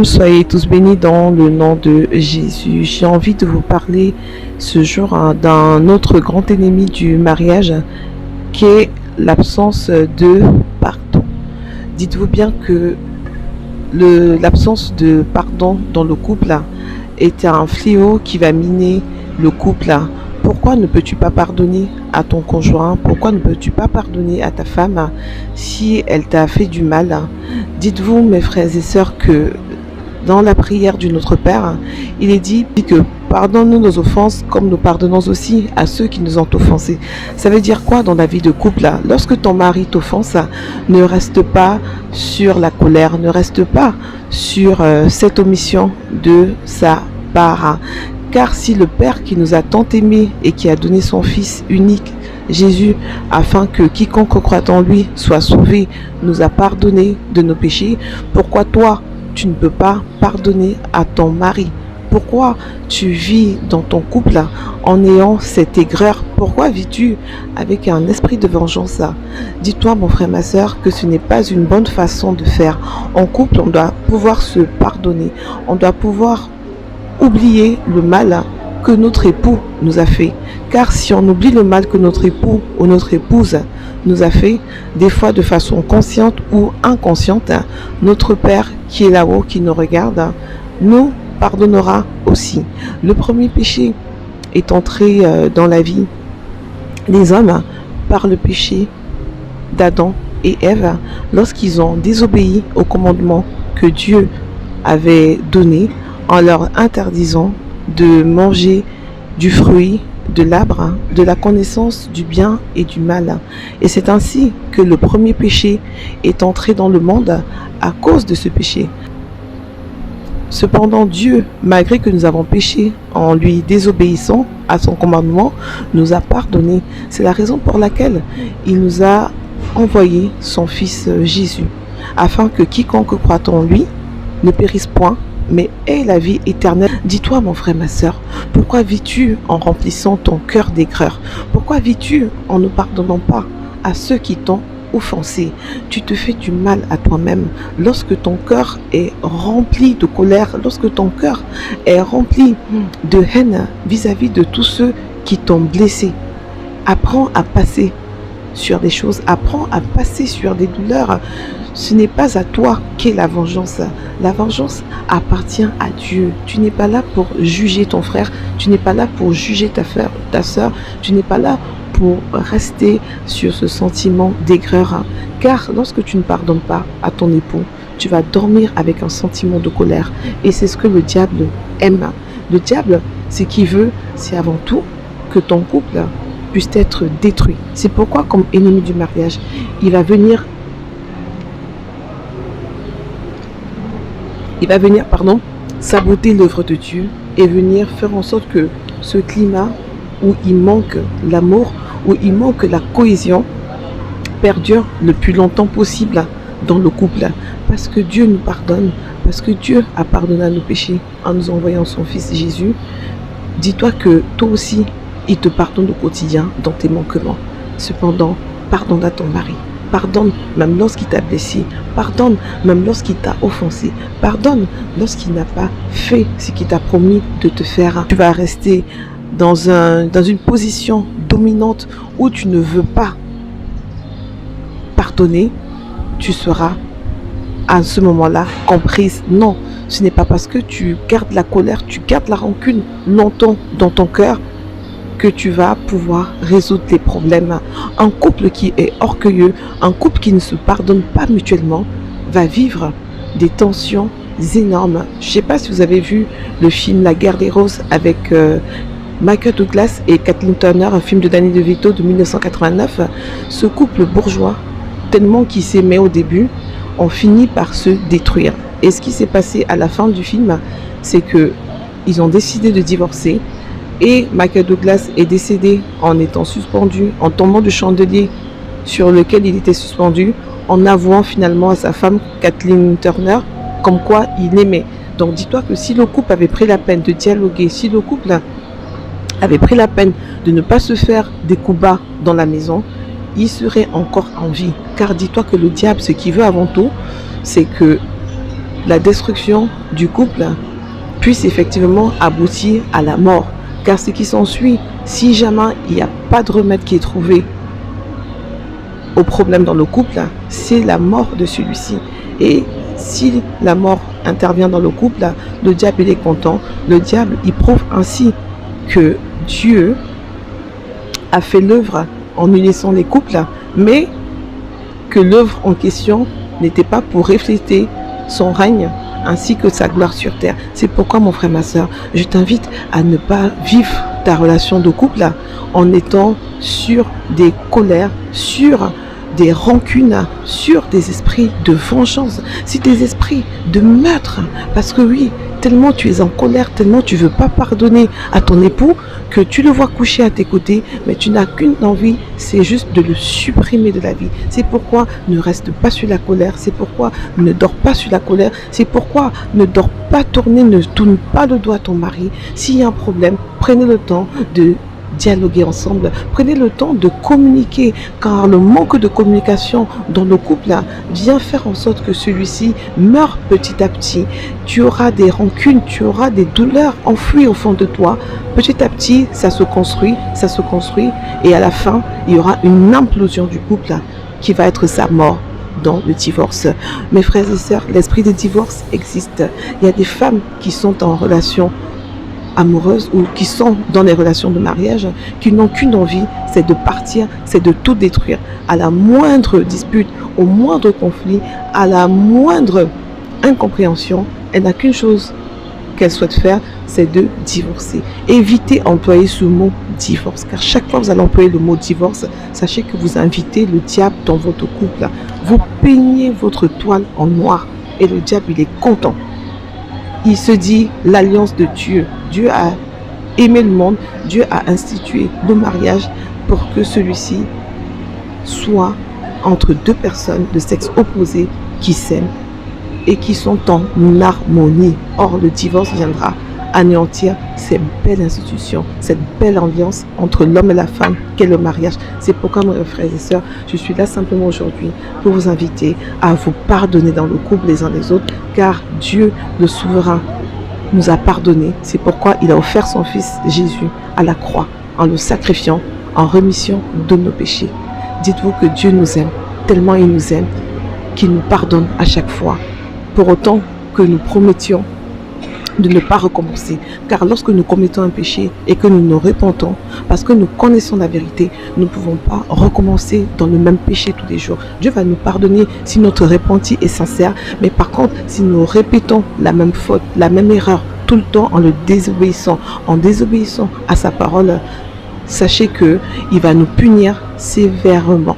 Soyez tous bénis dans le nom de Jésus. J'ai envie de vous parler ce jour d'un autre grand ennemi du mariage qui est l'absence de pardon. Dites-vous bien que l'absence de pardon dans le couple est un fléau qui va miner le couple. Pourquoi ne peux-tu pas pardonner à ton conjoint? Pourquoi ne peux-tu pas pardonner à ta femme si elle t'a fait du mal? Dites-vous, mes frères et sœurs, que dans la prière du Notre Père, il est dit que pardonne-nous nos offenses comme nous pardonnons aussi à ceux qui nous ont offensés. Ça veut dire quoi dans la vie de couple? Lorsque ton mari t'offense, ne reste pas sur la colère, ne reste pas sur cette omission de sa part. Car si le Père qui nous a tant aimés et qui a donné son Fils unique, Jésus, afin que quiconque croit en lui soit sauvé, nous a pardonné de nos péchés, pourquoi toi, tu ne peux pas pardonner à ton mari? Pourquoi tu vis dans ton couple en ayant cette aigreur? Pourquoi vis-tu avec un esprit de vengeance? Dis-toi, mon frère, ma soeur, que ce n'est pas une bonne façon de faire. En couple, on doit pouvoir se pardonner. On doit pouvoir oublier le mal que notre époux nous a fait. Car si on oublie le mal que notre époux ou notre épouse nous a fait, des fois de façon consciente ou inconsciente, notre Père qui est là-haut, qui nous regarde, nous pardonnera aussi. Le premier péché est entré dans la vie des hommes par le péché d'Adam et Ève lorsqu'ils ont désobéi au commandement que Dieu avait donné en leur interdisant de manger du fruit de l'arbre de la connaissance du bien et du mal. Et c'est ainsi que le premier péché est entré dans le monde à cause de ce péché. Cependant, Dieu, malgré que nous avons péché en lui désobéissant à son commandement, nous a pardonné. C'est la raison pour laquelle il nous a envoyé son Fils Jésus, afin que quiconque croit en lui ne périsse point, mais aie la vie éternelle. Dis-toi, mon frère, ma soeur, pourquoi vis-tu en remplissant ton cœur d'aigreur? Pourquoi vis-tu en ne pardonnant pas à ceux qui t'ont offensé? Tu te fais du mal à toi-même lorsque ton cœur est rempli de colère, lorsque ton cœur est rempli de haine vis-à-vis de tous ceux qui t'ont blessé. Apprends à passer sur des choses, apprends à passer sur des douleurs. Ce n'est pas à toi qu'est la vengeance. La vengeance appartient à Dieu. Tu n'es pas là pour juger ton frère, tu n'es pas là pour juger ta soeur, tu n'es pas là pour rester sur ce sentiment d'aigreur. Car lorsque tu ne pardonnes pas à ton époux, tu vas dormir avec un sentiment de colère. Et c'est ce que le diable aime. Le diable, ce qu'il veut, c'est avant tout que ton couple puisse être détruit. C'est pourquoi, comme ennemi du mariage, il va venir saboter l'œuvre de Dieu et venir faire en sorte que ce climat où il manque l'amour, où il manque la cohésion, perdure le plus longtemps possible dans le couple. Parce que Dieu nous pardonne, parce que Dieu a pardonné à nos péchés en nous envoyant son Fils Jésus. Dis-toi que toi aussi, il te pardonne au quotidien dans tes manquements. Cependant, pardonne à ton mari. Pardonne même lorsqu'il t'a blessé. Pardonne même lorsqu'il t'a offensé. Pardonne lorsqu'il n'a pas fait ce qu'il t'a promis de te faire. Tu vas rester dans une position dominante où tu ne veux pas pardonner. Tu seras à ce moment-là comprise. Non, ce n'est pas parce que tu gardes la colère, tu gardes la rancune longtemps dans ton cœur que tu vas pouvoir résoudre les problèmes. Un couple qui est orgueilleux, un couple qui ne se pardonne pas mutuellement, va vivre des tensions énormes. Je ne sais pas si vous avez vu le film La Guerre des Roses avec Michael Douglas et Kathleen Turner, un film de Danny DeVito de 1989. Ce couple bourgeois, tellement qu'ils s'aimaient au début, ont fini par se détruire. Et ce qui s'est passé à la fin du film, c'est que ils ont décidé de divorcer. Et Michael Douglas est décédé en étant suspendu, en tombant du chandelier sur lequel il était suspendu, en avouant finalement à sa femme, Kathleen Turner, comme quoi il l'aimait. Donc dis-toi que si le couple avait pris la peine de dialoguer, si le couple avait pris la peine de ne pas se faire des coups bas dans la maison, il serait encore en vie. Car dis-toi que le diable, ce qu'il veut avant tout, c'est que la destruction du couple puisse effectivement aboutir à la mort. Car ce qui s'ensuit, si jamais il n'y a pas de remède qui est trouvé au problème dans le couple, c'est la mort de celui-ci. Et si la mort intervient dans le couple, le diable il est content. Le diable il prouve ainsi que Dieu a fait l'œuvre en unissant les couples, mais que l'œuvre en question n'était pas pour refléter son règne ainsi que sa gloire sur terre. C'est pourquoi mon frère, ma soeur, je t'invite à ne pas vivre ta relation de couple en étant sur des colères, sur des rancunes, sur des esprits de vengeance, sur des esprits de meurtre. Parce que oui, tellement tu es en colère, tellement tu ne veux pas pardonner à ton époux, que tu le vois coucher à tes côtés, mais tu n'as qu'une envie, c'est juste de le supprimer de la vie. C'est pourquoi ne reste pas sur la colère, c'est pourquoi ne dors pas sur la colère, c'est pourquoi ne dors pas tourner, ne tourne pas le doigt à ton mari. S'il y a un problème, prenez le temps de dialoguer ensemble, prenez le temps de communiquer, car le manque de communication dans le couple vient faire en sorte que celui-ci meurt petit à petit. Tu auras des rancunes, tu auras des douleurs enfouies au fond de toi. Petit à petit, ça se construit, et à la fin, il y aura une implosion du couple qui va être sa mort dans le divorce. Mes frères et sœurs, l'esprit de divorce existe. Il y a des femmes qui sont en relation amoureuses ou qui sont dans les relations de mariage, qui n'ont qu'une envie, c'est de partir, c'est de tout détruire. À la moindre dispute, au moindre conflit, à la moindre incompréhension, elle n'a qu'une chose qu'elle souhaite faire, c'est de divorcer. Évitez d'employer ce mot divorce, car chaque fois que vous allez employer le mot divorce, sachez que vous invitez le diable dans votre couple. Vous peignez votre toile en noir et le diable, il est content. Il se dit l'alliance de Dieu. Dieu a aimé le monde, Dieu a institué le mariage pour que celui-ci soit entre deux personnes de sexe opposé qui s'aiment et qui sont en harmonie. Or, le divorce viendra anéantir cette belle institution, cette belle ambiance entre l'homme et la femme qu'est le mariage. C'est pourquoi, mes frères et sœurs, je suis là simplement aujourd'hui pour vous inviter à vous pardonner dans le couple les uns les autres, car Dieu, le souverain, nous a pardonné. C'est pourquoi il a offert son fils Jésus à la croix en le sacrifiant en rémission de nos péchés. Dites-vous que Dieu nous aime, tellement il nous aime, qu'il nous pardonne à chaque fois. Pour autant que nous promettions de ne pas recommencer. Car lorsque nous commettons un péché et que nous nous repentons, parce que nous connaissons la vérité, nous ne pouvons pas recommencer dans le même péché tous les jours. Dieu va nous pardonner si notre repentir est sincère, mais par contre, si nous répétons la même faute, la même erreur, tout le temps en désobéissant à sa parole, sachez que il va nous punir sévèrement.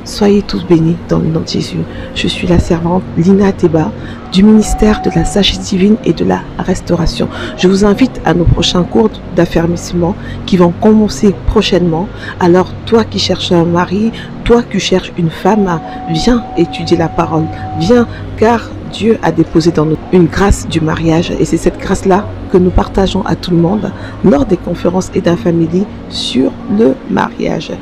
Soyez tous bénis dans le nom de Jésus. Je suis la servante Lina Teba du ministère de la sagesse divine et de la restauration. Je vous invite à nos prochains cours d'affermissement qui vont commencer prochainement. Alors toi qui cherches un mari, toi qui cherches une femme, viens étudier la parole. Viens car Dieu a déposé dans nous une grâce du mariage et c'est cette grâce-là que nous partageons à tout le monde lors des conférences et d'un family sur le mariage.